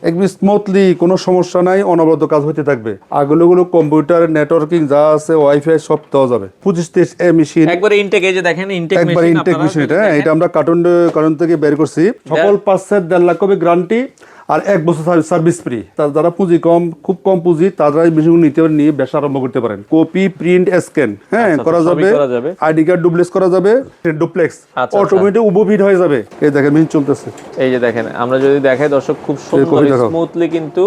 একদম স্মুথলি, কোনো সমস্যা নাই, অনবরত কাজ হতে থাকবে। আগগুলো কম্পিউটার নেটওয়ার্কিং যা আছে, ওয়াইফাই সব দেওয়া যাবে। 25-30 মেশিন একবারে ইনটেক, এই যে দেখেন ইনটেক একবার মেশিন ইনটেক আপনারা মেশিন। যদি এটা দেখেন। এটা আমরা কার্টুন থেকে বের করছি। সকল পার্টসের 1.5 লাখ কপি গ্যারান্টি আর 1 বছর সার্ভিস ফ্রি। যারা পুঁজি খুব কম পুঁজি, তারা এই মেশিনগুলো নিতে পারেন, নিয়ে ব্যবসা আরম্ভ করতে পারেন। কপি, প্রিন্ট, স্ক্যান করা সবই যাবে, করা যাবে। আইডি কার্ড ডুপ্লেক্স করা যাবে, ডুপ্লেক্স অটোমেটিক উপফিট হয়ে যাবে। এই দেখেন মেশিন চলতেছে। এই যে দেখেন, আমরা যদি দেখাই দর্শক, খুব সুন্দর স্মুথলি কিন্তু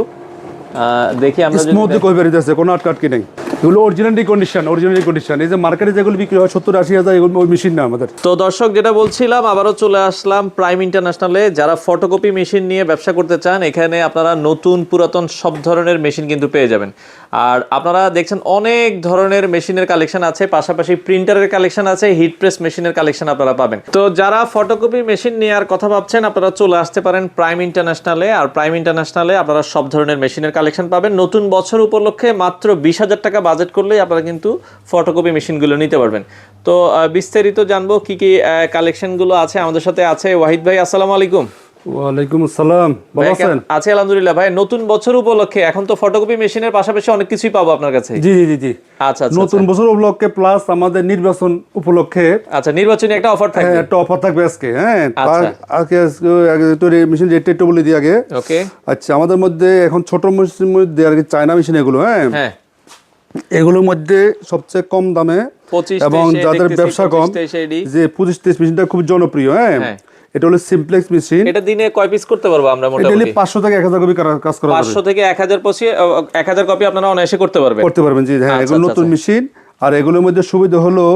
দেখি আমরা যদি স্মুথলি কপি বেরিয়েছে, কোনো আটকাটকি নেই। এগুলো অরিজিনাল কন্ডিশন। এই যে মার্কেটে যেগুলো বিক্রি হয় 70-80 হাজার, এগুলো ওই মেশিন না আমাদের। তো দর্শক, যেটা বলছিলাম, আবারও চলে আসলাম প্রাইম ইন্টারন্যাশনালে। যারা ফটোকপি মেশিন নিয়ে ব্যবসা করতে চান, এখানে আপনারা নতুন পুরাতন সব ধরনের মেশিন কিন্তু পেয়ে যাবেন। আর আপনারা দেখছেন অনেক ধরনের মেশিনের কালেকশন আছে, পাশাপাশি প্রিন্টারের কালেকশন আছে, হিট প্রেস মেশিনের কালেকশন আপনারা পাবেন। তো যারা ফটোকপি মেশিন নেওয়ার কথা ভাবছেন, আপনারা চলে আসতে পারেন প্রাইম ইন্টারন্যাশনালে। আর প্রাইম ইন্টারন্যাশনালে আপনারা সব ধরনের মেশিনের কালেকশন পাবেন। নতুন বছর উপলক্ষে মাত্র 20,000 টাকা বাজেট করলেই আপনারা কিন্তু ফটোকপি মেশিনগুলো নিতে পারবেন। তো বিস্তারিত জানবো কি কি কালেকশনগুলো আছে। আমাদের সাথে আছে ওয়াহিদ ভাই। আসসালামু আলাইকুম। ওয়ালাইকুম আসসালাম, ভালো আছেন? আছি আলহামদুলিল্লাহ ভাই। নতুন বছর উপলক্ষে এখন তো ফটোকপি মেশিনের পাশাপাশি অনেক কিছুই পাবো আপনার কাছে। জি। আচ্ছা, নতুন বছর উপলক্ষে প্লাস আমাদের নির্বাচন উপলক্ষে আচ্ছা, নির্বাচনী একটা অফার থাকবে। একটা অফার থাকবে আজকে। আচ্ছা। আজকে মেশিন রেটটা একটু বলে দিই আগে। ওকে। আচ্ছা, আমাদের মধ্যে এখন ছোট মেশিন মধ্যে আর কি চায়না মেশিন এগুলো, হ্যাঁ, এগুলোর মধ্যে সবচেয়ে কম দামে 25 এবং যাদের ব্যবসা কম, যে 25-30 মেশিনটা খুব জনপ্রিয়। এটা হলো সিমপ্লেক্স মেশিন। এটা দিনে কয় পিস করতে পারবো আমরা এটা মোটামুটি? 500 থেকে 1000 কপি কাজ করা যাবে। 500 থেকে 1000 কপি আপনারা অনায়াসে করতে পারবেন। জি হ্যাঁ। এগুলো নতুন মেশিন, আর এগুলোর মধ্যে সুবিধা হলো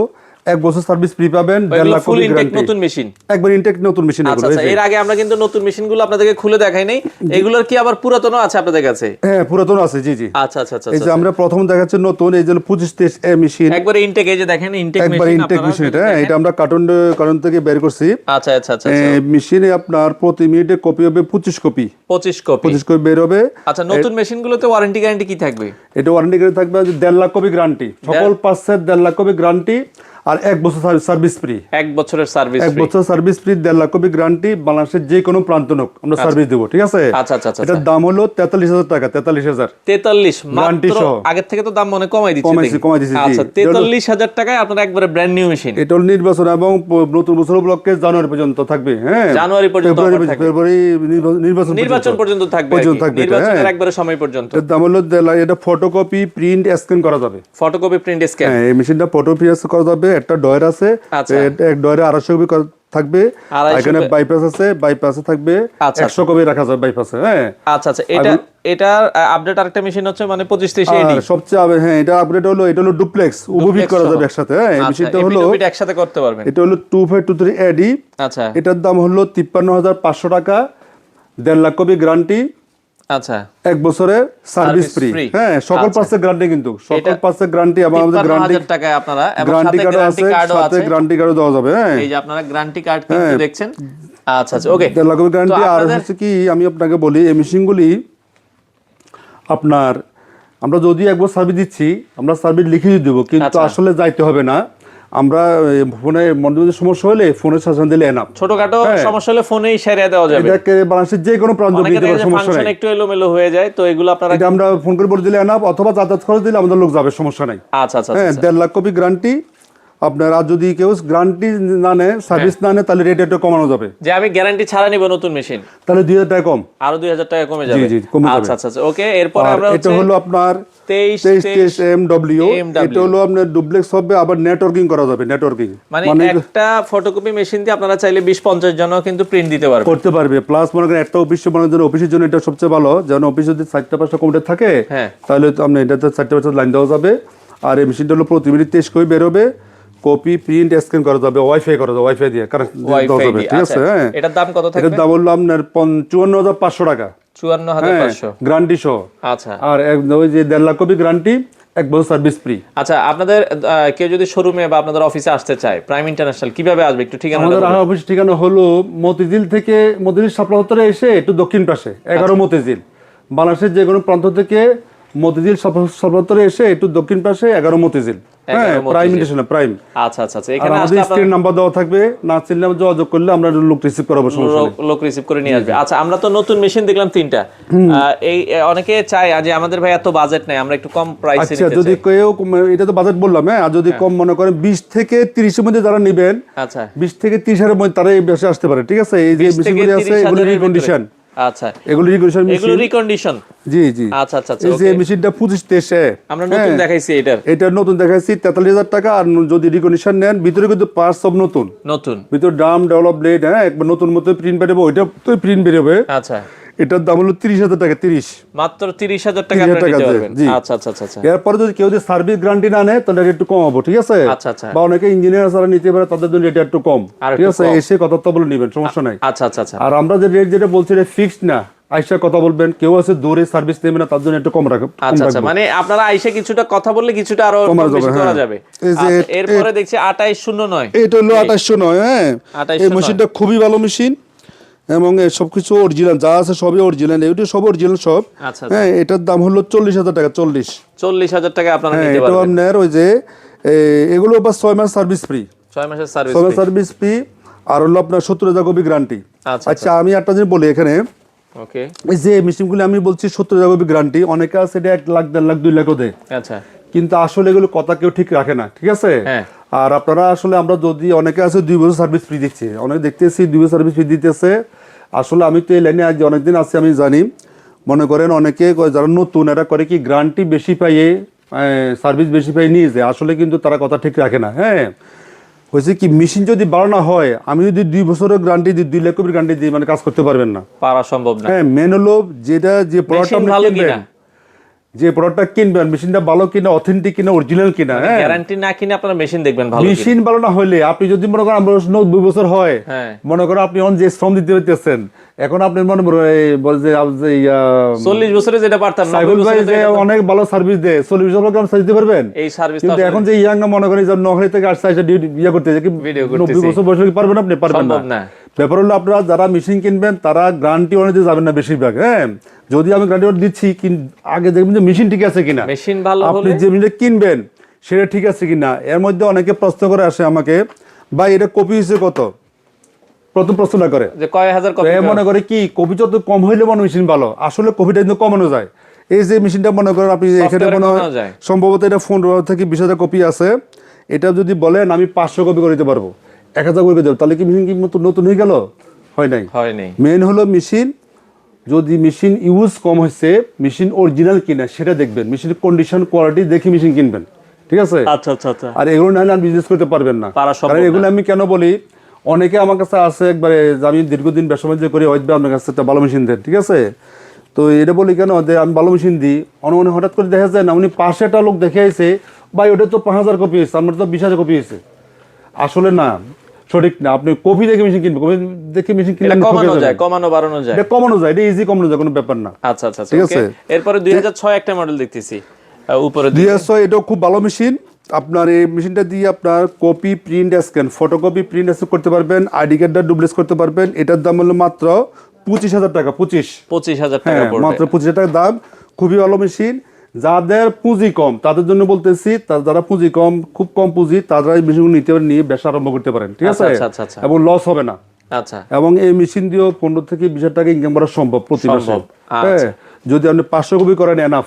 1 বছর সার্ভিস ফ্রি পাবেন, 1.5 lakh full copy intake guarantee. নতুন মেশিন, একবার ইনটেক নতুন মেশিন এগুলো। আচ্ছা। এর আগে আমরা কিন্তু নতুন মেশিনগুলো আপনাদেরকে খুলে দেখাই নাই। এগুলোর কি আবার পুরাতনও আছে আপনাদের কাছে? হ্যাঁ, পুরাতন আছে। জি। আচ্ছা। এই যে আমরা প্রথম দেখাচ্ছি নতুন, এই যে 25-30 মেশিন একবারে ইনটেক, এই যে দেখেন ইনটেক মেশিন। একবার ইনটেক মেশিন। এটা আমরা কার্টুন থেকে বের করছি। আচ্ছা। মেশিনে আপনার প্রতি মিনিটে কপি হবে 25 কপি 25 কপি বের হবে। আচ্ছা, নতুন মেশিনগুলোতে ওয়ারেন্টি গ্যারান্টি কি থাকবে? এটা ওয়ারেন্টি গ্যারান্টি থাকবে 1.5 লাখ কপি গ্যারান্টি, সকল পার্টসের 1.5 লাখ কপি গ্যারান্টি আর 1 বছর সার্ভিস ফ্রি। 1 বছরের সার্ভিস ফ্রি। 1 বছর service free, 1.5 lakh copy guarantee. বাংলাদেশের যে কোনো প্রান্ত হোক আমরা সার্ভিস দেবো, ঠিক আছে? আচ্ছা। এটার দাম হলো 43,000 টাকা। 43,000 মাত্র। আগের থেকে তো দাম মনে কমাই দিচ্ছি। আচ্ছা, 43,000 টাকায় আপনারা একবারে ব্র্যান্ড নিউ মেশিন। এটা হলো নির্বাচন এবং নতুন বছর উপলক্ষে জানুয়ারি পর্যন্ত থাকবে। জানুয়ারি পর্যন্ত ফেব্রুয়ারি নির্বাচন পর্যন্ত থাকবে। নির্বাচনের একবারে সময় পর্যন্ত। এর দাম হলো এটা ফটোকপি, প্রিন্ট, স্ক্যান করা যাবে। Photocopy, print, scan. এই মেশিনটা ফটোকপি করা যাবে। একটা ডয়ার আছে, এক ডয়ারে 250 কপি থাকবে। এখানে বাইপাস আছে, বাইপাসে থাকবে 100 কপি রাখা যাবে বাইপাসে। আচ্ছা। এটা আপডেট আরেকটা মেশিন হচ্ছে মানে 25-30 এডি সবচেয়ে। এটা আপডেট হলো, এটা হলো ডুপ্লেক্স, উপফিট করা যাবে একসাথে। এই মেশিনটা হলো একসাথে করতে পারবেন। এটা হলো 2523 এডি। আচ্ছা। এটার দাম হলো 53,500 টাকা, 1.5 লাখ কপি গ্যারান্টি। আচ্ছা, 1 বছরের সার্ভিস ফ্রি। সকল পার্টসের গ্যারান্টি, কিন্তু সকল পার্টসের গ্যারান্টি এবং আমাদের গ্যারান্টি টাকায় আপনারা, এবং গ্যারান্টি কার্ড আছে, সাথে গ্যারান্টি কার্ড দেওয়া যাবে। এই যে আপনারা গ্যারান্টি কার্ড কিন্তু দেখছেন। আচ্ছা, ওকে। 1.5 লাখ গ্যারান্টি। আর হচ্ছে কি, আমি আপনাকে বলি, এই মেশিনগুলি আপনার আমরা যদি একবার সার্ভিস দিচ্ছি, আমরা সার্ভিস লিখে দেবো, কিন্তু আসলে যাইতে হবে না। আমরা ফোনে মনে সমস্যা হলে ফোনে শাসন দিলে এনাফ। ছোটখাটো সমস্যা হলে ফোনেই সেরে দেওয়া যাবে। এটাকে বাংলাদেশের যে কোনো প্রান্ত দিতে পারে, সমস্যা নেই। একটু এলোমেলো হয়ে যায়, তো এগুলো আপনারা এটা আমরা ফোন করে বলে দিলে এনাফ, অথবা যাতায়াত খরচ দিলে আমাদের লোক যাবে, সমস্যা নাই। আচ্ছা। 1.5 লাখ কপি গ্যারান্টি আপনার। আর যদি কেউ গ্যারান্টি না নেয়, সার্ভিস না নেয়, তাহলে রেট একটু কমানো যাবে। যে আমি গ্যারান্টি ছাড়া নিব নতুন মেশিন, তাহলে 2,000 টাকা কম, আরো 2,000 টাকা কমে যাবে। জি কমে যাবে। আচ্ছা, ওকে। এরপর আমরা এটা হলো আপনার 23 MW। এটা হলো আপনার ডুপ্লেক্স হবে, আবার নেটওয়ার্কিং করা যাবে। নেটওয়ার্কিং মানে একটা ফটোকপি মেশিন দিয়ে আপনারা চাইলে 20-50 জনও কিন্তু প্রিন্ট দিতে পারবেন, করতে পারবে। প্লাস মনে করেন একটা অফিসে বানানোর জন্য, অফিসের জন্য এটা সবচেয়ে ভালো। যেন অফিস যদি 4টা-5টা কম্পিউটার থাকে, তাহলে আপনি এটাতে 4টা-5টা লাইন দেওয়া যাবে। আর এই মেশিনটা হলো প্রতি মিনিট 23 কপি বেরোবে। কপি, প্রিন্ট, স্ক্যান করা যাবে, ওয়াইফাই করা যাবে, ওয়াইফাই দিয়ে কানেক্ট দেওয়া যাবে, ঠিক আছে? এটার দাম কত থাকবে? এটার দাম হলো আপনার 54,500 টাকা, 54,500 গ্যারান্টি সহ। আচ্ছা। আর ওই যে 1.5 লাখ কপি গ্যারান্টি, 1 বছর সার্ভিস ফ্রি। আচ্ছা, আপনাদের কেউ যদি শোরুমে বা আপনাদের অফিসে আসতে চায়, প্রাইম ইন্টারন্যাশনাল কিভাবে আসবে একটু ঠিকানা? আমাদের অফিস ঠিকানা হলো মতিঝিল থেকে, মতিঝিল শাপলা চত্বরে এসে একটু দক্ষিণ পাশে 11 মতিঝিল। বাংলাদেশের যে কোনো প্রান্ত থেকে মতিঝিল সর্বত্র এসে একটু দক্ষিণ পাশে 11 মতিঝিল, হ্যাঁ প্রাইম ইন্টারন্যাশনাল প্রাইম। আচ্ছা আচ্ছা আচ্ছা, আর এখানে আমাদের স্ক্রিন নাম্বার দেওয়া থাকবে, না চিনলে যোগাযোগ করলে আমরা লোক রিসিভ করাবো, সমস্যা নেই। লোক রিসিভ করে নিয়ে আসবে। আচ্ছা, আমরা তো নতুন মেশিন দেখলাম 3টা। এই অনেকে চায় যে আমাদের ভাই এত বাজেট নাই, আমরা একটু কম প্রাইসে আচ্ছা, নিতে যদি চাই। কেউ এটা তো বাজেট বললাম, হ্যাঁ, আর যদি কম মনে করেন 20 থেকে 30 এর মধ্যে যারা নেবেন, আচ্ছা 20 থেকে 30 এর মধ্যে তারা এই বেশে আসতে পারে, ঠিক আছে? এই যে 20 থেকে মেশিনগুলি আছে 30 এগুলো হাজারের রিকন্ডিশন, আচ্ছা এগুলো রিকন্ডিশন এগুলো মেশিন। রিকন্ডিশন। জি জি, আচ্ছা আচ্ছা আচ্ছা, এই যে okay। মেশিনটা 25-23 আমরা নতুন দেখাইছি এটার। এটা নতুন দেখাচ্ছি 43,000 টাকা। আর যদি রিকন্ডিশন নেন, ভিতরে কিন্তু পার্টস সব নতুন, নতুন ভিতরে ড্রাম ডেভেলপ ব্লেড, হ্যাঁ একবার নতুন মতো প্রিন্ট বেরোবে, ওইটা তো প্রিন্ট বেরোবে। আচ্ছা, এটার দাম হলো 30,000 টাকা, 30 মাত্র 30,000 টাকা আপনি নিতে পারবেন। আচ্ছা আচ্ছা আচ্ছা আচ্ছা, এরপরে যদি কেউ সার্ভিস গ্যারান্টি না নেয় তাহলে একটু কম হবে, ঠিক আছে? আচ্ছা আচ্ছা, বা অনেকে ইঞ্জিনিয়ার যারা নিতে পারে তাদের জন্য এটা একটু কম, ঠিক আছে? এসে কথা তো বলে নেবেন, সমস্যা নাই। আচ্ছা আচ্ছা আচ্ছা। আর আমরা যে রেট যেটা বলছি এটা ফিক্সড না, আইসা কথা বলবেন। কেউ আছে দূরে সার্ভিস নেবে না, তার জন্য একটু কম রাখবে। আচ্ছা আচ্ছা, মানে আপনারা আইসা কিছুটা কথা বললে কিছুটা আরো বেশি করা যাবে। এরপরে দেখছি 2809, এটা হলো 2809, হ্যাঁ। এই মেশিনটা খুবই ভালো মেশিন এবং সবকিছু অরিজিনাল, যা আছে সবই অরিজিনাল, এটা সব অরিজিনাল সব। হ্যাঁ, এটার দাম হলো 40,000 টাকা, 40,000 টাকা আপনারা নিতে পারবেন। এটা আপনার ওই যে এগুলো বা 6 মাস সার্ভিস ফ্রি, 6 মাসের সার্ভিস, 6 মাস সার্ভিস ফ্রি। আর হলো আপনার 70,000 কপি গ্যারান্টি। আচ্ছা, আমি একটা জিনিস বলি এখানে, ওকে, এই যে মেশিনগুলো আমি বলছি 70,000 কপি গ্যারান্টি, অনেকে আছে এটা 1 লাখ 1.5 লাখ 2 লাখও দেয়। আচ্ছা, কিন্তু আসলে এগুলো কথা কেউ ঠিক রাখে না, ঠিক আছে? আর আপনারা আসলে, আমরা যদি অনেকে আছে 2 বছর সার্ভিস ফ্রি দিচ্ছে, অনেকে দেখতেছি 2 বছর সার্ভিস ফ্রি দিতেছে। আসলে আমি তো এই লাইনে আজ অনেকদিন আছি, আমি জানি। মনে করেন অনেকে যারা নতুন, এরা করে কি গ্যারান্টি বেশি পাইয়ে সার্ভিস বেশি পাইয়ে নিয়ে যায়, আসলে কিন্তু তারা কথা ঠিক রাখে না। হ্যাঁ, হয়েছে কি, মেশিন যদি ভালো না হয়, আমি যদি 2 বছরের গ্যারান্টি দিই, 2 লাখ কপির গ্যারান্টি দিই, মানে কাজ করতে পারবেন না, পারা সম্ভব না। হ্যাঁ, মেন হলো যেটা যে প্রোডাক্ট আপনি কিনবেন, যে প্রোডাক্টটা কিনবেন, মেশিনটা ভালো কিনা, অথেন্টিক কিনা, অরিজিনাল কিনা। হ্যাঁ, গ্যারান্টি না কিনে আপনারা মেশিন দেখবেন ভালো কিনা। মেশিন ভালো না হলে, আপনি যদি মনে করেন 90 বছর হয়, মনে করেন আপনি অন যে শ্রম দিতে পারতেছেন, এখন আপনি মনে বলে যে 40 বছরে যেটা পারতাম, সাইকেল ভাই যে অনেক ভালো সার্ভিস দেয়, 40 বছর কেমন সার্ভিস দিতে পারবেন? এই সার্ভিস কিন্তু এখন যে ইয়াং না, মনে করেন যে নহরি থেকে আসছে ইয়া করতে, যে কি 90 বছর বয়স কি পারবেন আপনি? পারবেন না। ব্যাপার হলো আপনারা যারা মেশিন কিনবেন তারা গ্যারান্টি ওয়ারেন্টি যাবেন না বেশিরভাগ। হ্যাঁ, যদি আমি গ্যারান্টি ওয়ারেন্টি দিচ্ছি, আগে দেখবেন যে মেশিন ঠিক আছে কিনা, মেশিন ভালো হলে আপনি যে মেশিনটা কিনবেন সেটা ঠিক আছে কিনা। এর মধ্যে অনেকে প্রশ্ন করে আসে আমাকে, ভাই এটা কপি হয়েছে কত, প্রথম প্রশ্নটা করে যে কয় হাজার কপি, মনে করে কি কপি যত কম হইলে মনে মেশিন ভালো, আসলে কপিটা কিন্তু কমানো যায়। এই যে মেশিনটা মনে করেন আপনি এখানে মনে হয় সম্ভবত এটা 15 থেকে 20,000 কপি আছে, এটা যদি বলেন আমি 500 কপি করে দিতে পারবো, 1,000 করে দেবো, তাহলে কি মেশিন কি নতুন হয়ে গেল? হয় নাই। মেন হলো মেশিন, যদি মেশিন ইউজ কম হয়েছে, মেশিন অরিজিনাল কিনা সেটা দেখবেন, মেশিনের কন্ডিশন কোয়ালিটি দেখে মেশিন কিনবেন, ঠিক আছে? আচ্ছা আচ্ছা আচ্ছা। আর এগুলো না হলে আর বিজনেস করতে পারবেন না। কারণ এগুলো আমি কেন বলি, অনেকে আমার কাছে আছে একবারে, আমি দীর্ঘদিন ব্যবসা বাণিজ্য করি, হয়তো আপনার কাছে একটা ভালো মেশিন দেন, ঠিক আছে? তো এটা বলি কেন, যে আমি ভালো মেশিন দিই, অনেক হঠাৎ করে দেখা যায় না, উনি পাশে একটা লোক দেখে আইছে, ভাই ওটা তো 5,000 কপি হয়েছে, আমার তো 20,000 কপি হয়েছে। আসলে না, সঠিক না। আপনি কপি দেখে মেশিন কিনবেন, কপি দেখে মেশিন কিনলে কমানো যায়, কমানো বাড়ানো যায়, এটা কমানো যায়, এটা ইজি কমানো যায়, কোনো ব্যাপার না। আচ্ছা আচ্ছা, ঠিক আছে। এরপরে 2006 একটা মডেল দেখতেছি উপরে, 2006, এটা খুব ভালো মেশিন। আপনার এই মেশিনটা দিয়ে আপনার copy, print, scan, photocopy, print scan করতে পারবেন, আইডি কার্ডটা ডুপ্লেস করতে পারবেন। এটার দাম হলো মাত্র 25,000 টাকা, 25,000 টাকা, মাত্র 25,000 টাকা দাম। খুবই ভালো মেশিন। যাদের পুঁজি কম তাদের জন্য বলতেছি, যারা পুঁজি কম, খুব কম পুঁজি, তারা এই মেশিনগুলো নিতে পারেন, নিয়ে ব্যবসা আরম্ভ করতে পারেন, ঠিক আছে? এবং লস হবে না। আচ্ছা, এবং এই মেশিন দিয়েও 15 থেকে 20,000 টাকা ইনকাম করা সম্ভব প্রতি মাসে। হ্যাঁ, যদি আপনি 500 কপি করেন এনাফ,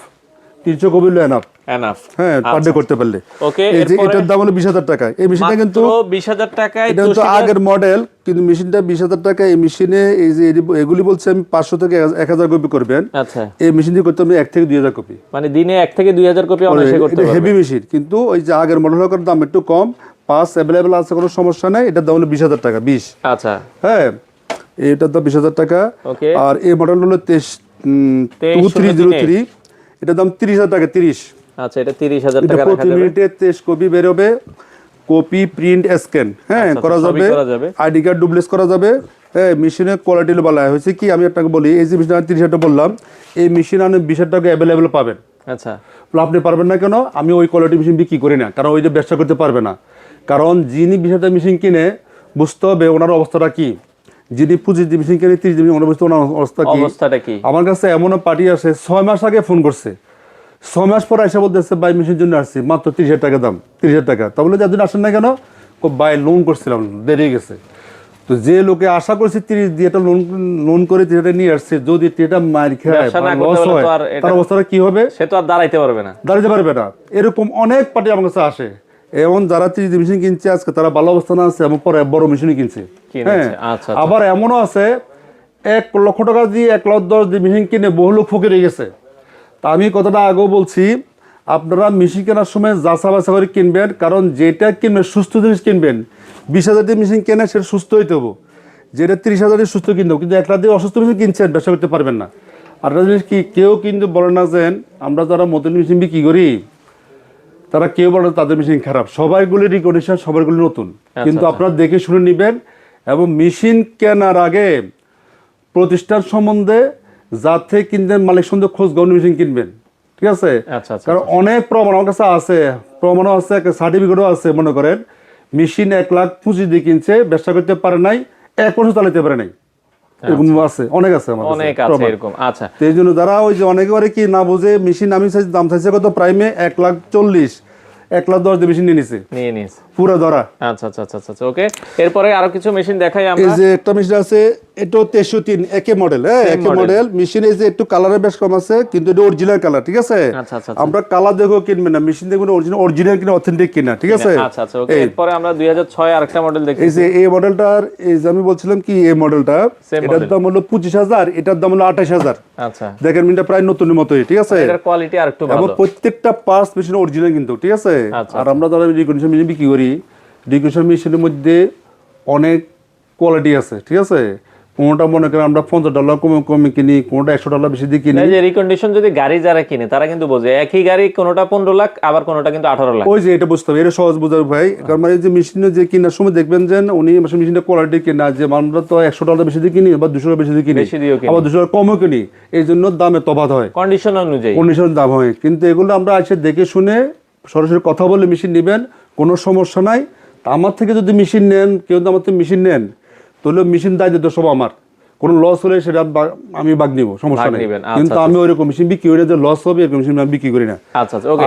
300 কপি হলো এনাফ, হ্যাঁ, পার ডে করতে পারলে। এই যে এটার দাম হলো 20,000 টাকা। এই মেশিনটা কিন্তু 20,000 টাকায়, এটা তো আগের মডেল, কিন্তু মেশিনটা 20,000 টাকা। এই মেশিনে এই যে এগুলি বলছে আমি 500 থেকে 1,000 কপি করবেন। আচ্ছা, এই মেশিন দিয়ে করতে আমি 1 থেকে 2,000 কপি, মানে দিনে 1 থেকে 2,000 কপি অনায়াসে করতে পারবেন। হেভি মেশিন, কিন্তু ওই যে আগের মডেলের দাম একটু কম, পাস अवेलेबल আছে, কোনো সমস্যা নাই। এটার দাম হলো 20,000 টাকা, 20। আচ্ছা, হ্যাঁ, এটার দাম 20,000 টাকা। আর এই মডেল হলো 2303, এটার দাম 30,000 টাকা, 30। আচ্ছা, এটা 30,000 টাকা রাখা যাবে। প্রতি মিনিটে 23 কপি বের হবে, কপি, প্রিন্ট, স্ক্যান, হ্যাঁ, করা যাবে, আইডি কার্ড ডুপ্লেস করা যাবে। হ্যাঁ, মেশিনের কোয়ালিটি বলা হয়েছে কি, আমি আপনাকে বলি, এই যে মেশিন 30,000 টাকা বললাম, এই মেশিন আপনি 20,000 টাকা অ্যাভেলেবেল পাবেন। আচ্ছা, আপনি পারবেন না কেন? আমি ওই কোয়ালিটি মেশিন বিক্রি করি না, কারণ ওই যে ব্যবসা করতে পারবে না। কারণ যিনি 20,000 টাকা মেশিন কিনে, বুঝতে হবে ওনার অবস্থাটা কি। যিনি 25 মেশিন কিনে 30 ওনার অবস্থাটা কি। আমার কাছে এমন পার্টি আসে 6 মাস আগে ফোন করছে, 6 মাস পর এসে বলতেছে ভাই মেশিনের জন্য আসছি, মাত্র 30,000 টাকা দাম, 30,000 টাকা। তা বলে যাদের আসেন না কেন, ভাই লোন করছিলাম, দেরি হয়ে গেছে। তো যে লোকে আশা করছে 30 দিয়ে এটা লোন করে 30 নিয়ে আসছে, যদি এটা মার খায় লস হয়, তার অবস্থাটা কি হবে? সে তো আর দাঁড়াইতে পারবে না। এরকম অনেক পার্টি আমার কাছে আসে, এবং যারা 30 মেশিন কিনছে আজকে তারা ভালো অবস্থানে আছে এবং পরে বড় মেশিনই কিনছে। হ্যাঁ, আবার এমনও আছে 1 লক্ষ টাকা দিয়ে 1,10,000 দিয়ে মেশিন কিনে বহু লোক ফকির হয়ে গেছে। তা আমি কথাটা আগেও বলছি, আপনারা মেশিন কেনার সময় যাচা বাছা করে কিনবেন, কারণ যেটা কিনবেন সুস্থ জিনিস কিনবেন। 20,000 দিয়ে মেশিন কেনে সেটা সুস্থ হইতে হবো, যেটা 30,000 দিয়ে সুস্থ কিনতে হবে। কিন্তু 1 লাখ দিয়ে অসুস্থ মেশিন কিনছেন, ব্যবসা করতে পারবেন না। আর একটা জিনিস কি, কেউ কিন্তু বলে না যে আমরা যারা নতুন মেশিন বিক্রি করি তারা কেউ বলে তাদের মেশিন খারাপ, সবাইগুলি রিকন্ডিশন, সবাইগুলি নতুন। কিন্তু আপনারা দেখে শুনে নেবেন, এবং মেশিন কেনার আগে প্রতিষ্ঠান সম্বন্ধে যার থেকে কিনবেন মালিক সম্বন্ধে খোঁজ গৌণ মেশিন কিনবেন, ঠিক আছে? কারণ অনেক প্রমাণ আমার কাছে আছে, প্রমাণও আছে, সার্টিফিকেটও আছে। মনে করেন মেশিন 1,25,000 দিয়ে কিনছে, ব্যবসা করতে পারে নাই, 1 বছর চালাতে পারে নাই, এরকম আছে, অনেক আছে আমার কাছে এরকম। আচ্ছা, এই জন্য যারা ওই যে অনেকে করে কি না বুঝে মেশিন, আমি দাম চাইছে কত প্রাইমে 1,40,000, 1,10,000 দিয়ে মেশিন নিয়ে নিছে পুরো ধরা। আচ্ছা আচ্ছা আচ্ছা আচ্ছা, ওকে। এরপরে আরো কিছু মেশিন দেখাই আমরা। এই যে একটা মেশিন আছে, এটা 2303 একে মডেল। হ্যাঁ, একে মডেল মেশিন। এই যে একটু কালারে বেশ কম আছে, কিন্তু এটা অরিজিনাল কালার, ঠিক আছে? আচ্ছা আচ্ছা, আমরা কালার দেখো কিনবেন না, মেশিন দেখবেন অরিজিনাল কিনা, অথেন্টিক কিনা, ঠিক আছে? আচ্ছা আচ্ছা, ওকে। এরপরে আমরা 2006 আরেকটা মডেল দেখি। এই যে এই মডেলটার, এই যে আমি বলছিলাম কি, এই মডেলটা এটার দাম হলো 25,000, এটার দাম হলো 28,000। আচ্ছা, দেখেন মিনটা প্রায় নতুনের মতোই, ঠিক আছে? এটার কোয়ালিটি আরেকটু ভালো, এবং প্রত্যেকটা পার্টস মেশিন অরিজিনাল কিন্তু, ঠিক আছে? আর আমরা যারা রিকন্ডিশন মেশিন বিক্রি করি, রিকন্ডিশন মেশিনের মধ্যে অনেক কোয়ালিটি আছে, ঠিক আছে? কোনটা মনে করেন আমরা $50 কমে কিনি, কোনটা $100 বেশি দিয়ে কিনি। এই যে রিকন্ডিশন যদি গাড়ি যারা কিনে তারা কিন্তু বোঝে একই গাড়ি কোনটা 15 লাখ, আবার কোনটা কিন্তু 18 লাখ। ওই যে এটা বুঝতে হবে, এটা সহজ বোঝার ভাই। কারণ এই যে মেশিনের যে কেনার সময় দেখবেন যে উনি মেশিনের কোয়ালিটি কেনা, যে আমরা তো $100 বেশি দিয়ে কিনি বা $200 বেশি দিয়ে কিনি, আবার $200 কমও কিনি, এই জন্য দামে তফাৎ হয়, কন্ডিশন অনুযায়ী কন্ডিশন দাম হয়। কিন্তু এগুলো আমরা এসে দেখে শুনে সরাসরি কথা বলে মেশিন নেবেন, কোনো সমস্যা নাই। আমার থেকে যদি মেশিন নেন, কেউ যদি আমার থেকে মেশিন নেন, তাহলে মেশিন দায়িত্ব সব আমার। কোনো লস হলে সেটা আমি ভাগ নিব, সমস্যা নেই। কিন্তু আমি ওইরকম মেশিন বিক্রি করি না যে লস হবে, এরকম মেশিন আমি বিক্রি করি না।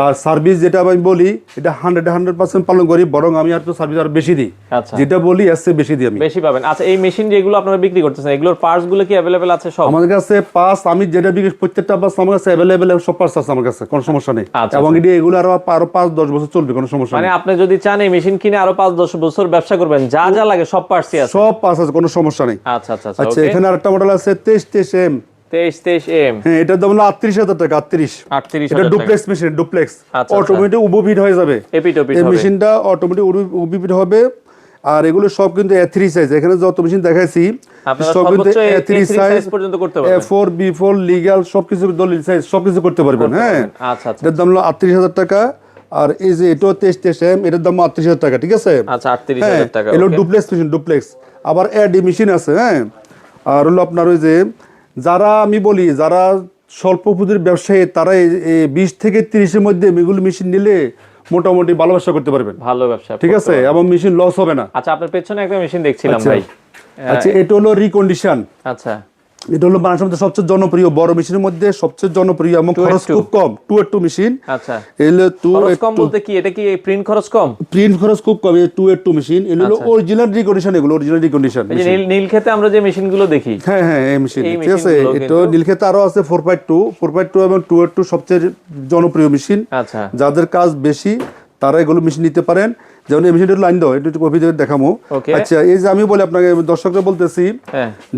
আর সার্ভিস যেটা আমি বলি, এটা 100% পালন করি, বরং আমি আর তো সার্ভিস আর বেশি দিই, যেটা বলি এর চেয়ে বেশি দিই, আমি বেশি পাবেন। আচ্ছা, এই মেশিন যেগুলো আপনারা বিক্রি করতেছেন, এগুলোর পার্টস গুলো কি अवेलेबल আছে? সব আমাদের কাছে পার্টস, আমি যেটা বিক্রি প্রত্যেকটা পার্টস আমার কাছে अवेलेबल, সব পার্টস আছে আমার কাছে, কোনো সমস্যা নেই। এবং এগুলো আরো 5-10 বছর চলবে, কোনো সমস্যা নেই। মানে আপনি যদি চান এই মেশিন কিনে আরো 5-10 বছর ব্যবসা করবেন, যা যা লাগে সব পার্টসই আছে, সব পার্টস আছে, কোনো সমস্যা নেই। আচ্ছা আচ্ছা আচ্ছা, এখানে আরেকটা মডেল আছে 2323M। 2323M, হ্যাঁ, এটার দাম হলো 38,000 টাকা। 38 এটা ডুপ্লেক্স মেশিন, ডুপ্লেক্স, অটোমেটিক উবুপিট হয়ে যাবে। এই মেশিনটা অটোমেটিক উবুপিট হবে। আর এগুলো সব কিন্তু A3 সাইজ, এখানে যত মেশিন দেখাইছি সব কিন্তু A3 সাইজ পর্যন্ত করতে পারবেন, A4 B4 লিগ্যাল সবকিছু, দলিল সাইজ সবকিছু করতে পারবেন। হ্যাঁ, আচ্ছা আচ্ছা, এটার দাম হলো 38,000 টাকা। আর এই যে এটাও 2323M, এটার দাম 38,000 টাকা, ঠিক আছে? আচ্ছা, 38,000 টাকা। এগুলো ডুপ্লেক্স মেশিন, ডুপ্লেক্স। আবার AD মেশিন আছে। হ্যাঁ, আর হলো আপনার ওই যে যারা আমি বলি যারা স্বল্প পুঁজির ব্যবসায়ী, তারা 20 থেকে 30-এর মধ্যে এগুলো মেশিন নিলে মোটামুটি ভালো ব্যবসা করতে পারবেন, ভালো ব্যবসা, ঠিক আছে? এবং মেশিন লস হবে না। আচ্ছা, আপনার পেছনে একটা মেশিন দেখছিলাম ভাই। আচ্ছা, এটা হলো রিকন্ডিশন। আচ্ছা, এটা হলো বাংলাদেশের মধ্যে সবচেয়ে জনপ্রিয়, বড় মেশিনের মধ্যে সবচেয়ে জনপ্রিয় এবং খরচ খুব কম, 282 মেশিন। আচ্ছা, এলো খরচ কম বলতে কি, এটা কি প্রিন্ট খরচ কম? প্রিন্ট খরচ খুব কম, এই 282 মেশিন। এগুলো হলো অরিজিনাল রিকন্ডিশন, এগুলো অরিজিনাল রিকন্ডিশন। এই যে নীলক্ষেতে আমরা যে মেশিনগুলো দেখি, হ্যাঁ হ্যাঁ, এই মেশিন, ঠিক আছে? এটা নীলক্ষেতে আরো আছে 4.2 এবং 282 সবচেয়ে জনপ্রিয় মেশিন। আচ্ছা, যাদের কাজ বেশি তারা এগুলো মেশিন নিতে পারেন। যেমন এই মেশিনটার লাইন দাও, একটু কপি দিয়ে দেখামো। আচ্ছা, এই যে আমি বলি আপনাকে, দর্শকরা বলতেছি,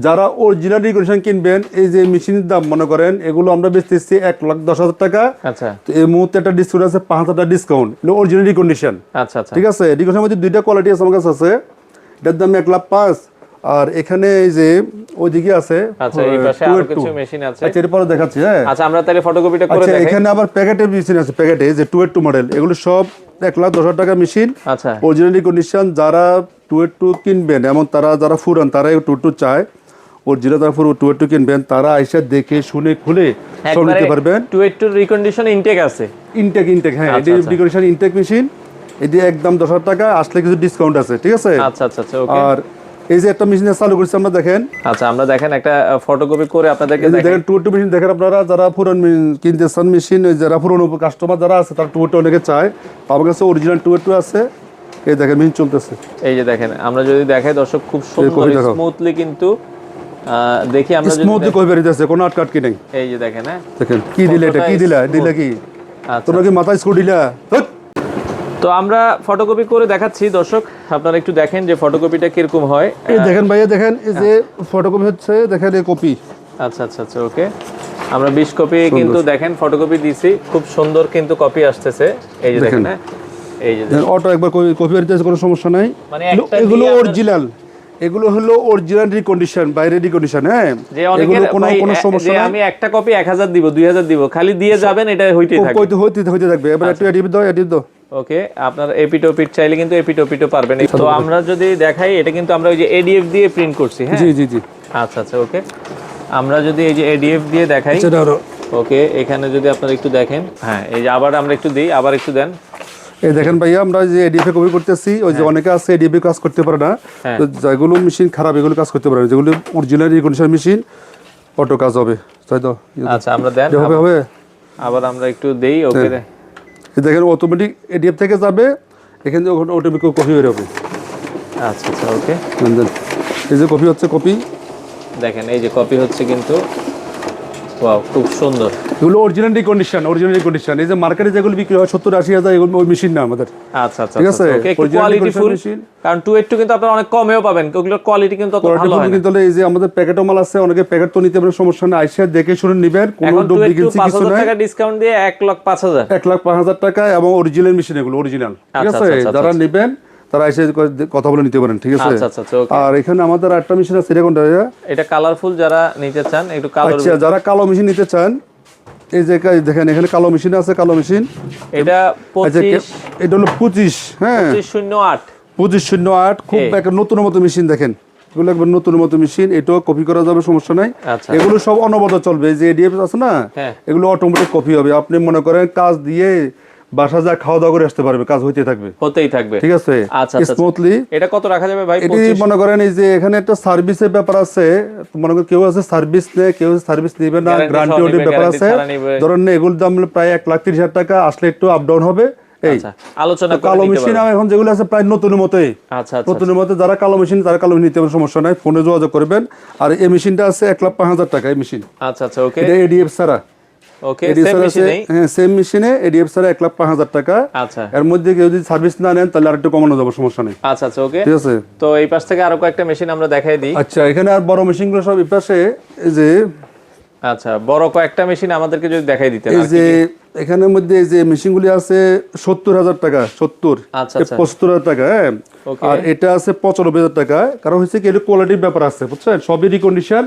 যারা অরিজিনাল রিকন্ডিশন কিনবেন, এই যে মেশিনের দাম মনে করেন এগুলো আমরা বেচতেছি 1,10,000 টাকা। আচ্ছা, তো এই মুহূর্তে একটা ডিসকাউন্ট আছে, 5,000 টাকা ডিসকাউন্ট, অরিজিনাল রিকন্ডিশন। আচ্ছা আচ্ছা, ঠিক আছে? রিকন্ডিশনের মধ্যে দুইটা কোয়ালিটি আছে আমার কাছে আছে, এটার দাম 1,05,000। আর এখানে এই যে ওইদিকে আছে, আচ্ছা, এই পাশে আরো কিছু মেশিন আছে। আচ্ছা, এরপরে দেখাচ্ছি। হ্যাঁ, আচ্ছা, আমরা তাহলে ফটোকপিটা করে দেখাই। এখানে আবার প্যাকেটের মেশিন আছে, প্যাকেটে যে 282 মডেল, এগুলো সব 1,10,000 টাকা মেশিন। আচ্ছা, অরিজিনাল কন্ডিশন। যারা 282 কিনবেন, এমন তারা যারা ফুরান, তারা 282 চায়, অরিজিনাল তারা 282 কিনবেন, তারা আইসা দেখে শুনে খুলে সব নিতে পারবেন। 282 রিকন্ডিশন ইনটেক আছে, ইনটেক। হ্যাঁ, এটি রিকন্ডিশন ইনটেক মেশিন, এটি একদম 10,000 টাকা, আসলে কিছু ডিসকাউন্ট আছে, ঠিক আছে? আচ্ছা আচ্ছা, ওকে। আর এই যে একটা মেশিন চালু করছি আমরা, দেখেন। আচ্ছা, আমরা দেখেন একটা ফটোকপি করে আপনাদেরকে দেখেন টু মেশিন দেখেন আপনারা, যারা পুরান কিনতে চান মেশিন, যারা পুরনো কাস্টমার যারা আছে তারা টু অনেকে চায়, আমার কাছে অরিজিনাল টু আছে। এই দেখেন মেশিন চলতেছে। এই যে দেখেন, আমরা যদি দেখাই দর্শক, খুব সুন্দর স্মুথলি কিন্তু দেখি আমরা যদি স্মুথলি কই বেরিয়েছে, কোনো আটকাটকি নেই। এই যে দেখেন, হ্যাঁ দেখেন কি দিলে, এটা কি দিলা কি তোমরা কি মাথায় স্ক্রু দিলা? তো আমরা ফটোকপি করে দেখাচ্ছি দর্শক, আপনারা একটু দেখেন যে ফটোকপিটা কিরকম হয়। এই দেখেন ভাইয়া, দেখেন এই যে ফটোকপি হচ্ছে, দেখেন এই কপি। আচ্ছা আচ্ছা আচ্ছা, ওকে। আমরা 20 কপি কিন্তু দেখেন ফটোকপি দিছি, খুব সুন্দর কিন্তু কপি আসতেছে। এই যে দেখেন, হ্যাঁ এই যে অটো একবার কপি হইতেছে, কোনো সমস্যা নাই। মানে এগুলো অরিজিনাল, এগুলো হলো অরিজিনাল রিকন্ডিশন, বাইরে রিকন্ডিশন। হ্যাঁ, এগুলো কোনো সমস্যা নাই। আমি একটা কপি 1000 দিব, 2000 দিব, খালি দিয়ে যাবেন, এটা হইতেই থাকবে, হইতে থাকবে। এবার একটু এডিট দাও। ওকে, আপনার এপিটোপিট চাইলে কিন্তু এপিটোপিটও পারবেন। তো আমরা যদি দেখাই, এটা কিন্তু আমরা ওই যে এডিএফ দিয়ে প্রিন্ট করছি। হ্যাঁ জি। আচ্ছা আচ্ছা, ওকে। আমরা যদি এই যে এডিএফ দিয়ে দেখাই, ওকে, এখানে যদি আপনারা একটু দেখেন, হ্যাঁ এই যে আবার আমরা একটু দিই, আবার একটু দেন। এই দেখেন ভাইয়া, আমরা যে এডিএফ কপি করতেছি, ওই যে অনেকে আছে এডিএফ কাজ করতে পারে না, তো যেগুলো মেশিন খারাপ এগুলো কাজ করতে পারে না, যেগুলো অরিজিনাল রিকন্ডিশন মেশিন অটো কাজ হবে, তাই তো? আচ্ছা, আমরা দেন, হবে। আবার আমরা একটু দেই, ওকে। দেখেন অটোমেটিক এডিএফ থেকে যাবে, এখানে অটোমেটিক কপি বের হবে। আচ্ছা আচ্ছা, ওকে। এই যে কপি হচ্ছে, কপি দেখেন, এই যে কপি হচ্ছে কিন্তু, ওয়াও, খুব সুন্দর। এগুলো অরিজিনাল রিকন্ডিশন। এই যে মার্কেটে যেগুলো বিক্রি হয় 70-80 হাজার, এগুলো ওই মেশিন না আমাদের। আচ্ছা আচ্ছা, ঠিক আছে, ওকে, কোয়ালিটি ফুল মেশিন। কারণ 282 কিন্তু আপনারা অনেক কমেও পাবেন, ওগুলোর কোয়ালিটি কিন্তু তত ভালো হয় না। কিন্তু এই যে আমাদের প্যাকেটও মাল আছে, অনেকে প্যাকেট তো নিতে পারেন, সমস্যা নেই, আইসা দেখে শুনে নেবেন, কোনো ডুপ্লিকেসি কিছু নাই। 5000 টাকা ডিসকাউন্ট দিয়ে 1,05,000 1,05,000 টাকা, এবং অরিজিনাল মেশিন, এগুলো অরিজিনাল, ঠিক আছে? যারা নেবেন তারা এসে কথা বলে নিতে পারেন, ঠিক আছে? আর এখানে আমাদের একটা মেশিন আছে, এটা কালারফুল, যারা নিতে চান একটু কালো। আচ্ছা, যারা কালো মেশিন নিতে চান, এই যে দেখেন এখানে কালো মেশিন আছে, কালো মেশিন। এটা 25, এটা হলো 25, হ্যাঁ 2508, 2508, খুব একটা নতুন মতো মেশিন। দেখেন এগুলো একবার নতুন মতো মেশিন, এটাও কপি করা যাবে, সমস্যা নাই। এগুলো সব অনবরত চলবে, যে এডিএফ আছে না, এগুলো অটোমেটিক কপি হবে। আপনি মনে করেন কাজ দিয়ে বাসা যা খাওয়া দাওয়া করে আসতে পারবে, কাজ হতেই থাকবে, ঠিক আছে? আচ্ছা, স্মুথলি। এটা কত রাখা যাবে ভাই? এটি মনে করেন এই যে এখানে একটা সার্ভিসের ব্যাপার আছে, মনে করেন কেউ আছে সার্ভিস নেয়, কেউ সার্ভিস নেবে না, গ্যারান্টি ব্যাপার আছে। ধরেন এগুলোর দাম প্রায় 1,30,000 টাকা, আসলে একটু আপ ডাউন হবে। এই আলোচনা করে কালো মেশিন এখন যেগুলো আছে প্রায় নতুনের মতোই। আচ্ছা, নতুনের মতো যারা কালো মেশিন, তারা কালো মেশিন নিতে পারেন, সমস্যা নাই, ফোনে যোগাযোগ করবেন। আর এই মেশিনটা আছে 1,05,000 টাকা, এই মেশিন। আচ্ছা আচ্ছা, ওকে। এটা এডিএফ ছাড়া, ওকে, সেম মেশিনেই, হ্যাঁ সেম মেশিনে এডিএফ ছাড়া 1,05,000 টাকা। আচ্ছা, এর মধ্যে কেউ যদি সার্ভিস না নেন তাহলে আরেকটু কমানো যাবে, সমস্যা নেই। আচ্ছা আচ্ছা, ওকে, ঠিক আছে। তো এই পাশ থেকে আরো কয়েকটা মেশিন আমরা দেখাই দিই। আচ্ছা, এখানে আর বড় মেশিনগুলো সব এই পাশে, এই যে আচ্ছা, বড় কয়েকটা মেশিন আমাদেরকে যদি দেখাই দিতেন। এই যে এখানের মধ্যে এই যে মেশিনগুলি আছে 70,000 টাকা, 70, 75,000 টাকা, হ্যাঁ। আর এটা আছে 95,000 টাকা। কারণ হচ্ছে কি, এটা কোয়ালিটির ব্যাপার আছে, বুঝছেন? সবই রিকন্ডিশন,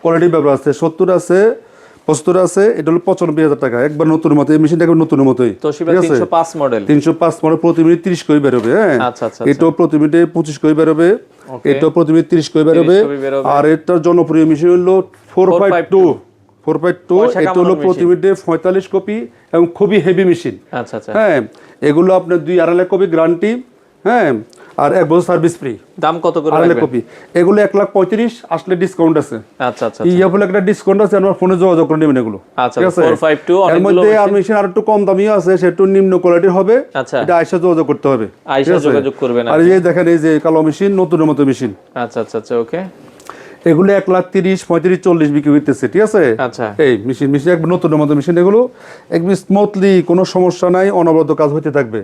কোয়ালিটির ব্যাপার আছে। 70 আছে, 75 আছে, এটা হলো 95,000 টাকা, একবার নতুন মতো। এই মেশিনটা একবার নতুন মতোই, ঠিক আছে? 305 মডেল, 305 মডেল, প্রতি মিনিট 30 করে বেরোবে, হ্যাঁ। এটাও প্রতি মিনিটে 25 করে বেরোবে, এটাও প্রতি মিনিট 30 করে বেরোবে। আর এটার জনপ্রিয় মেশিন হলো 452, এটা হলো প্রতি মিনিটে 45 কপি, এবং খুবই হেভি মেশিন। আচ্ছা আচ্ছা, হ্যাঁ, এগুলো আপনার 2-2.5 লাখ কপি গ্যারান্টি, হ্যাঁ, আর 1 বছর সার্ভিস ফ্রি। দাম কত করে 2.5 লাখ কপি? এগুলো 1,35,000, আসলে ডিসকাউন্ট আছে। আচ্ছা আচ্ছা, এই আপনার একটা ডিসকাউন্ট আছে, আমরা ফোনে যোগাযোগ করে নেবেন এগুলো, ঠিক আছে? 452 এর মধ্যে আর মেশিন আর একটু কম দামিও আছে, সেটা নিম্ন কোয়ালিটির হবে। আচ্ছা, এটা আইসা যোগাযোগ করতে হবে, আইসা যোগাযোগ করবেন। আর এই দেখেন এই যে কালো মেশিন, নতুনের মতো মেশিন। আচ্ছা আচ্ছা আচ্ছা, ওকে। এগুলো 1,30,000, 35,000, 40 বিক্রি হইতেছে, ঠিক আছে? আচ্ছা, এই মেশিন একবার নতুনের মতো মেশিন, এগুলো একদম স্মুথলি, কোনো সমস্যা নাই, অনবরত কাজ হতে থাকবে।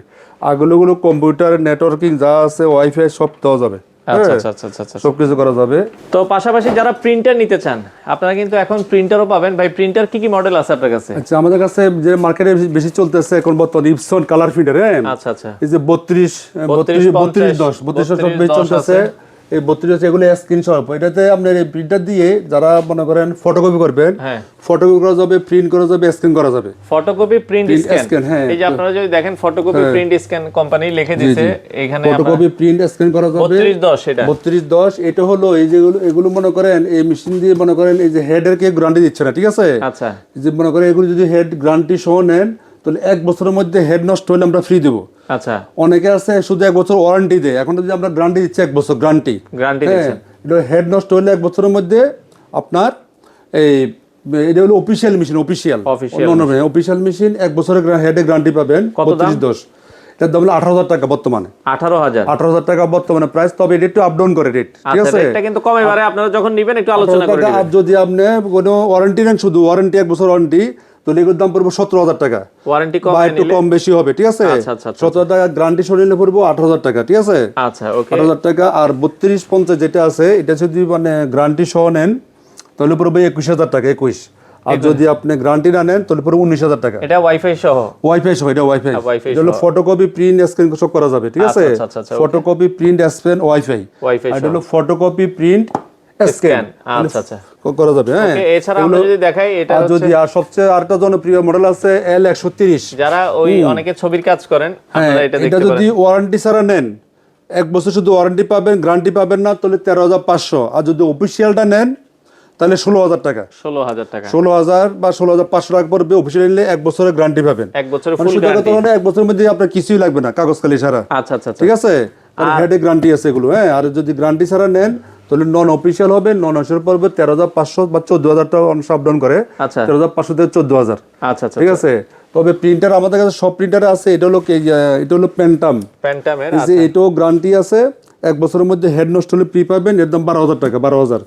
আগগুলো কম্পিউটার নেটওয়ার্কিং যা আছে, ওয়াইফাই সব দেওয়া যাবে, সবকিছু করা যাবে। তো পাশাপাশি যারা প্রিন্টার নিতে চান, আপনারা কিন্তু এখন প্রিন্টারও পাবেন। ভাই, প্রিন্টার কি কি মডেল আছে আপনার কাছে? আচ্ছা, আমাদের কাছে যে মার্কেটে বেশি চলতেছে এখন বর্তমানে ইপসন কালার প্রিন্টার, হ্যাঁ। আচ্ছা আচ্ছা, এই যে 32-10 চলতেছে। এই 32 এগুলো স্ক্রিনশট, এটাতে আপনার এই প্রিন্টার দিয়ে যারা মনে করেন ফটোকপি করবেন, ফটোকপি করা যাবে, প্রিন্ট করা যাবে, স্ক্যান করা যাবে। ফটোকপি প্রিন্ট স্ক্যান, এই যে আপনারা যদি দেখেন ফটোকপি প্রিন্ট স্ক্যান কোম্পানি লিখে দিয়েছে এখানে, ফটোকপি প্রিন্ট স্ক্যান করা যাবে। 3210, এটা 3210, এটা হলো এই যেগুলো, এগুলো মনে করেন এই মেশিন দিয়ে মনে করেন এই যে হেডের কে গ্যারান্টি দিচ্ছে না, ঠিক আছে? আচ্ছা, যে মনে করেন এগুলো যদি হেড গ্যারান্টি সহ নেন, তাহলে 1 বছরের মধ্যে হেড নষ্ট হলে আমরা ফ্রি দেবো। আচ্ছা, অনেকে আছে শুধু 1 বছর ওয়ারেন্টি দেয়, এখন যদি আমরা গ্যারান্টি দিচ্ছি 1 বছর গ্যারান্টি। দিচ্ছেন। এটা হেড নষ্ট হলে 1 বছরের মধ্যে আপনার এই এটা হলো অফিসিয়াল মেশিন, অফিসিয়াল মেশিন 1 বছরের হেডে গ্যারান্টি পাবেন। 32 দোষ, এটার দাম হলো 18,000 টাকা বর্তমানে। 18,000 টাকা বর্তমানে প্রাইস, তবে এটা একটু আপ ডাউন করে রেট, ঠিক আছে? এটা কিন্তু কমে বাড়ে, আপনারা যখন নেবেন একটু আলোচনা করে নেবেন। আর যদি আপনি কোনো ওয়ারেন্টি নেন, শুধু ওয়ারেন্টি 1 বছর ওয়ারেন্টি, তাহলে এগুলোর দাম পড়বে 17,000 টাকা। ওয়ারেন্টি বা একটু কম বেশি হবে, ঠিক আছে? 17,000 টাকা গ্যারান্টি সরিয়ে পড়বো 18,000 টাকা, ঠিক আছে? আচ্ছা, ওকে। 18,000 টাকা। আর 3250 যেটা আছে, এটা যদি মানে গ্যারান্টি সহ নেন তাহলে পড়বে 21,000 টাকা, 21। আর যদি আপনি গ্যারান্টি না নেন তাহলে পড়বে 19,000 টাকা। এটা ওয়াইফাই সহ? ওয়াইফাই সহ, এটা ওয়াইফাই। এটা হলো ফটোকপি, প্রিন্ট, স্ক্যান সব করা যাবে, ঠিক আছে? Photocopy, print, scan, wifi. এটা হলো ফটোকপি, প্রিন্ট, স্ক্যান, আচ্ছা আচ্ছা, করা যাবে। হ্যাঁ, এছাড়া আমরা যদি দেখাই, এটা হচ্ছে যদি আর সবচেয়ে আরেকটা জনপ্রিয় মডেল আছে L130, যারা ওই অনেকে ছবির কাজ করেন, আপনারা এটা দেখতে পারেন। এটা যদি ওয়ারেন্টি ছাড়া নেন, 1 বছর শুধু ওয়ারেন্টি পাবেন, গ্যারান্টি পাবেন না, তাহলে 13,500। আর যদি অফিসিয়ালটা নেন তাহলে 16,000 টাকা। 16,000 বা 16,500 টাকা পড়বে। অফিসিয়াল নিলে 1 বছরের গ্যারান্টি পাবেন। 1 বছরের ফুল গ্যারান্টি। 1 বছরের মধ্যে আপনার কিছুই লাগবে না, কাগজ খালি ছাড়া। আচ্ছা আচ্ছা, ঠিক আছে? আর হেডে গ্যারান্টি আছে এগুলো। হ্যাঁ, আর যদি গ্যারান্টি ছাড়া নেন তাহলে নন অফিসিয়াল হবে। নন অফিসিয়াল পড়বে 13,500 বা 14,000 টাকা আপ ডাউন করে। 13,500 থেকে 14,000। আচ্ছা আচ্ছা, ঠিক আছে? তবে প্রিন্টার আমাদের কাছে সব প্রিন্টারে আছে। এটা হলো প্যান্টামের। এটাও গ্যারান্টি আছে। 1 বছরের মধ্যে হেড নষ্ট হলে প্রি পাবেন, এর দাম 12,000 টাকা। 12,000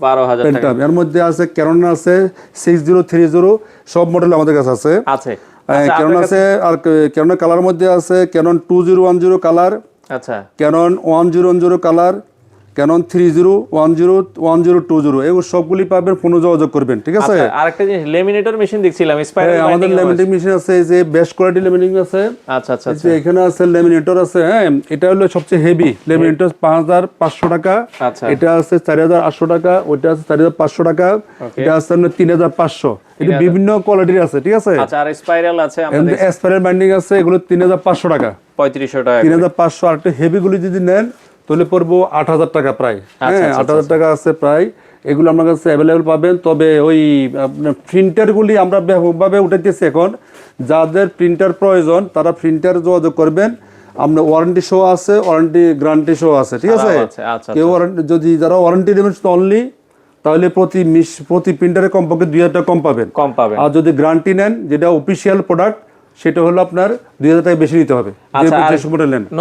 প্যান্টাম। এর মধ্যে আছে ক্যানন আছে, 6030, সব মডেল আমাদের কাছে আছে। ক্যানন আছে, আর ক্যাননের কালার মধ্যে আছে ক্যানন 2010 কালার, আচ্ছা, ক্যানন 1010 কালার, ক্যানন 30101020, এগুলো সবগুলি পাবেন, ফোনে যোগাযোগ করবেন, ঠিক আছে? আরেকটা জিনিস, লেমিনেটর মেশিন দেখছিলাম, আমাদের লেমিনেটর মেশিন আছে, এই যে বেস্ট কোয়ালিটি লেমিনেটিং আছে। আচ্ছা আচ্ছা, এখানে আছে লেমিনেটর আছে। হ্যাঁ, এটা হলো সবচেয়ে হেভি লেমিনেটর, 5,500 টাকা। এটা আছে 4,800 টাকা, ওইটা আছে 4,500 টাকা, এটা আছে 3,500। এটা বিভিন্ন কোয়ালিটির আছে, ঠিক আছে? আচ্ছা, আর স্পাইরাল আছে, আমাদের স্পাইরাল বাইন্ডিং আছে, এগুলো 3,500 টাকা, 3,500 টাকা, 3,500। আর একটা হেভি গুলি যদি নেন তাহলে পড়বো 8,000 টাকা প্রায়। হ্যাঁ, 8,000 টাকা আছে প্রায়। এগুলো আমার কাছে অ্যাভেলেবেল পাবেন। তবে ওই আপনার প্রিন্টারগুলি আমরা ব্যাপকভাবে উঠাইতেছি এখন। যাদের প্রিন্টার প্রয়োজন তারা প্রিন্টার যোগাযোগ করবেন। আপনার ওয়ারেন্টি শো আছে, ওয়ারেন্টি গ্যারান্টি শো আছে, ঠিক আছে? কেউ যদি যারা ওয়ারেন্টি নেবেন অনলি, তাহলে প্রতি প্রিন্টারে কমপক্ষে 2,000 টাকা কম পাবেন। আর যদি গ্যারান্টি নেন, যেটা অফিসিয়াল প্রোডাক্ট, সেটা হলো আপনার 2,000 টাকা বেশি নিতে হবে।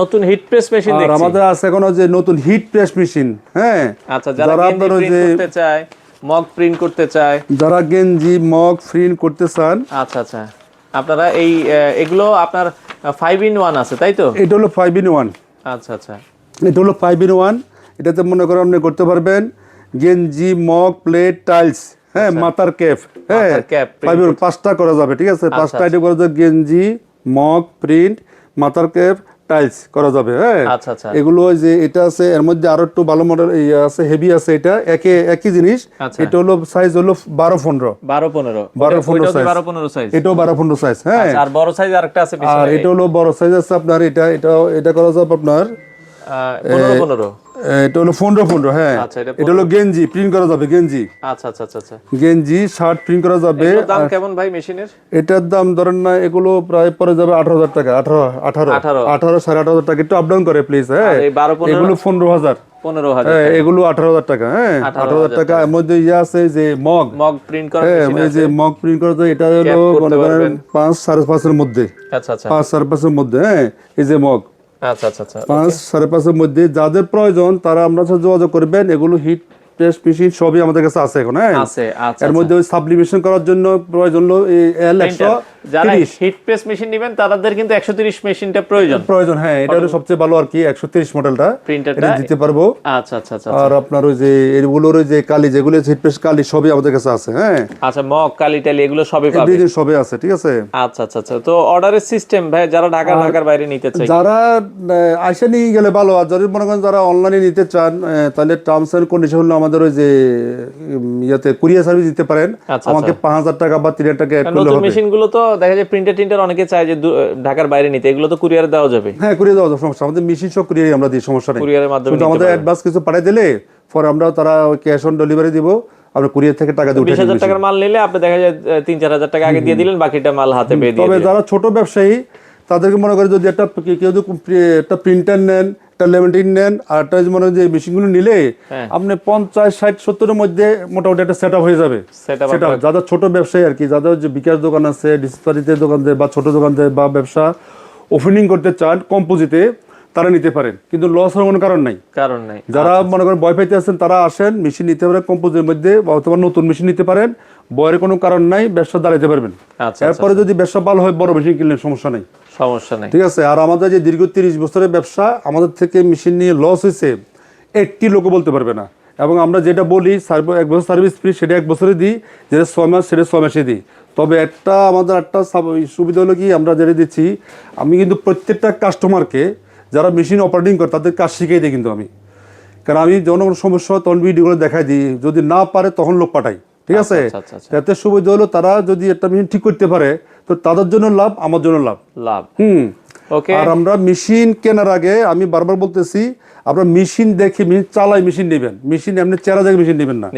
নতুন হিট প্রেস মেশিন দেখছি, আর আমাদের আছে এখন যে নতুন হিট প্রেস মেশিন। হ্যাঁ, আচ্ছা, যারা আপনারা যে করতে চায়, মগ প্রিন্ট করতে চায়, যারা গেঞ্জি মগ প্রিন্ট করতে চান, আচ্ছা আচ্ছা, আপনারা এই এগুলো আপনার 5-in-1 আছে, তাই তো? এটা হলো 5-in-1। আচ্ছা আচ্ছা, এটা হলো 5-in-1। এটাতে মনে করেন আপনি করতে পারবেন গেঞ্জি, মগ, প্লেট, টাইলস, হ্যাঁ, মাথার ক্যাপ, হ্যাঁ, 5টা করা যাবে, ঠিক আছে? 5টা আইটেম করা যাবে, গেঞ্জি, মগ, প্রিন্ট, মাথার ক্যাপ, টাইলস করা যাবে। হ্যাঁ, আচ্ছা আচ্ছা, এগুলো যে এটা আছে, এর মধ্যে আরো একটু ভালো মডেল আছে, হেভি আছে। এটা একই জিনিস। এটা হলো সাইজ হলো 12-15 সাইজ। এটাও 12-15 সাইজ। হ্যাঁ, আর বড় সাইজ আরেকটা আছে, আর এটা হলো বড় সাইজ আছে আপনার। এটা করা যাবে আপনার 15। এটা হলো 15। হ্যাঁ, এটা হলো গেঞ্জি প্রিন্ট করা যাবে, গেঞ্জি। আচ্ছা আচ্ছা আচ্ছা, গেঞ্জি শার্ট প্রিন্ট করা যাবে। দাম কেমন ভাই মেশিনের? এটার দাম ধরেন না, এগুলো প্রায় পড়ে যাবে 18,000 টাকা, 18 18,500 টাকা। একটু আপ ডাউন করে প্লিজ। হ্যাঁ, এগুলো 15,000। এগুলো 18,000 টাকা। হ্যাঁ, 18,000 টাকা। এর মধ্যে আছে যে মগ প্রিন্ট করা, এই যে মগ প্রিন্ট করা যায়, এটা হলো মনে করেন 5-5.5 এর মধ্যে। আচ্ছা আচ্ছা, 5-5.5 এর মধ্যে। হ্যাঁ, এই যে মগ, আচ্ছা আচ্ছা আচ্ছা, 5-5.5 এর মধ্যে যাদের প্রয়োজন তারা আমরা সাথে যোগাযোগ করবেন। এগুলো হিট প্রেস মেশিন সবই আমাদের কাছে আছে এখন। হ্যাঁ, এর মধ্যে ওই সাবলিমেশন করার জন্য প্রয়োজন হলো L130। যারা হিট প্রেস মেশিন নেবেন তাদের কিন্তু 130 মেশিনটা প্রয়োজন। হ্যাঁ, এটা হলো সবচেয়ে ভালো আর কি, 130 মডেলটা প্রিন্টারটা দিতে পারবো। আচ্ছা আচ্ছা আচ্ছা, আর আপনার ওই যে এগুলোর ওই যে কালি, যেগুলো হিট প্রেস কালি, সবই আমাদের কাছে আছে। হ্যাঁ, আচ্ছা, মগ, কালি, টালি এগুলো সবই পাবেন, এভরিথিং সবই আছে, ঠিক আছে? আচ্ছা আচ্ছা আচ্ছা। তো অর্ডারের সিস্টেম ভাই, যারা ঢাকার বাইরে নিতে চায়, যারা আইসা নিয়ে গেলে ভালো। আর যদি মনে করেন যারা অনলাইনে নিতে চান, তাহলে টার্মস এন্ড কন্ডিশন হলো আমাদের ওই যে ইয়াতে কুরিয়ার সার্ভিস দিতে পারেন। আমাকে 5,000 টাকা বা 3,000 টাকা অ্যাড করলে হবে। নতুন মেশিনগুলো তো দেখা যায় প্রিন্টার অনেকে চায় যে ঢাকার বাইরে নিতে, এগুলো তো কুরিয়ারে দেওয়া যাবে। হ্যাঁ, কুরিয়ার দেওয়া যাবে, সমস্যা। আমাদের মেশিন সব কুরিয়ারে আমরা দিই, সমস্যা নেই। কুরিয়ারের মাধ্যমে আমাদের অ্যাডভান্স কিছু পাঠিয়ে দিলে পরে আমরা তারা ক্যাশ অন ডেলিভারি দিব। আমরা কুরিয়ার থেকে টাকা দিয়ে 20,000 টাকার মাল নিলে আপনি দেখা যায় 3-4 হাজার টাকা আগে দিয়ে দিলেন, বাকিটা মাল হাতে পেয়ে দিয়ে। তবে যারা ছোট ব্যবসায়ী তাদেরকে মনে করে যদি কেউ যদি একটা প্রিন্টার নেন, একটা লেমিনেটিং নেন, আর একটা মনে হয় যে মেশিনগুলো নিলে আপনি 50-60-70-এর মধ্যে মোটামুটি একটা সেট আপ হয়ে যাবে। সেটা যাদের ছোট ব্যবসায়ী আর কি, যাদের যে বিকাশ দোকান আছে, ডিসপ্যারিতে দোকান দেয় বা ছোট দোকান দেয় বা ব্যবসা ওপেনিং করতে চান কম পুঁজিতে, তারা নিতে পারেন, কিন্তু লস হওয়ার কোনো কারণ নাই। যারা মনে করেন ভয় পাইতে আছেন তারা আসেন, মেশিন নিতে পারেন কম পুঁজির মধ্যে, অথবা নতুন মেশিন নিতে পারেন, বয়ের কোনো কারণ নাই, ব্যবসা দাঁড়াইতে পারবেন। এরপরে যদি ব্যবসা ভালো হয় বড় মেশিন কিনলেন, সমস্যা নাই। ঠিক আছে। আর আমাদের যে দীর্ঘ 30 বছরের ব্যবসা, আমাদের থেকে মেশিন নিয়ে লস হয়েছে 80 লোকও বলতে পারবে না। এবং আমরা যেটা বলি 1 বছর সার্ভিস ফ্রি, সেটা 1 বছরে দিই, যেটা 6 মাস সেটা 6 মাসে দিই। তবে আমাদের একটা সুবিধা হলো কি, আমরা যেটা দিচ্ছি, আমি কিন্তু প্রত্যেকটা কাস্টমারকে যারা মেশিন অপারেটিং করে তাদের কাজ শিখিয়ে দিই কিন্তু আমি। কারণ আমি যখন কোনো সমস্যা হয় তখন ভিডিওগুলো দেখাই দিই, যদি না পারে তখন লোক পাঠাই। ঠিক আছে। এতে সুবিধা হলো তারা যদি একটা মেশিন ঠিক করতে পারে তো তাদের জন্য লাভ, আমার জন্য লাভ। আর আমরা মেশিন কেনার আগে আমি বারবার বলতেছি, আপনার মেশিন দেখে মেশিন চালাই মেশিন নেবেন, মেশিন এমনি চেহারা দেখে মেশিন নেবেন না,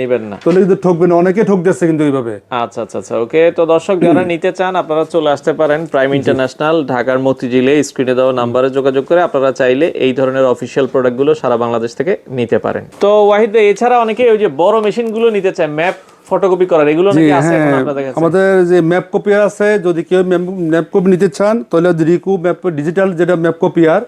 তাহলে কিন্তু ঠকবেন। অনেকে ঠকতেছে কিন্তু এইভাবে। আচ্ছা ওকে। তো দর্শক যারা নিতে চান আপনারা চলে আসতে পারেন প্রাইম ইন্টারন্যাশনাল, ঢাকার মতিঝিলে স্ক্রিনে দেওয়া নাম্বারে যোগাযোগ করে আপনারা চাইলে এই ধরনের অফিসিয়াল প্রোডাক্টগুলো সারা বাংলাদেশ থেকে নিতে পারেন। তো ওয়াহিদ ভাই, এছাড়া অনেকে ওই যে বড় মেশিনগুলো নিতে চায় ম্যাপ ফটোকপি করার, এগুলো নাকি আছে এখন আপনাদের কাছে? আমাদের যে ম্যাপ কপিয়ার আছে, যদি কেউ ম্যাপ কপি নিতে চান তাহলে রিকু ম্যাপ ডিজিটাল, যেটা ম্যাপ কপিয়ার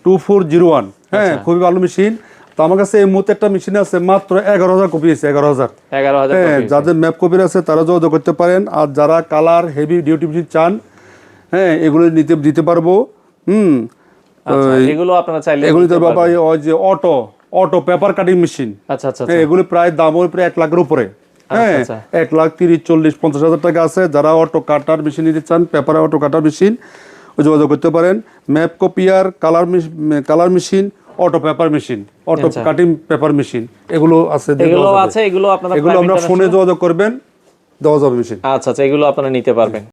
2401, হ্যাঁ, খুবই ভালো মেশিন। তো আমার কাছে এই মুহূর্তে একটা মেশিন আছে মাত্র 11,000 কপি আছে। 11,000। হ্যাঁ, যাদের ম্যাপ কপির আছে তারা যোগাযোগ করতে পারেন। আর যারা কালার হেভি ডিউটি মেশিন চান, হ্যাঁ, এগুলো দিতে পারবো। এগুলো আপনারা চাইলে এগুলো তো বাবা ওই যে অটো পেপার কাটিং মেশিন, এগুলো প্রায় দাম ওই প্রায় 1 লাখের উপরে। হ্যাঁ, 1,30,40,50,000 টাকা আছে। যারা অটো কাটার মেশিন নিতে চান, পেপার অটো কাটার মেশিন, যোগাযোগ করতে পারেন। Map copier, colour machine, auto paper machine, auto cutting paper machine, এগুলো আছে। এগুলো আপনারা আমরা ফোনে যোগাযোগ করবেন, দেওয়া যাবে মেশিন। আচ্ছা, এগুলো আপনারা নিতে পারবেন।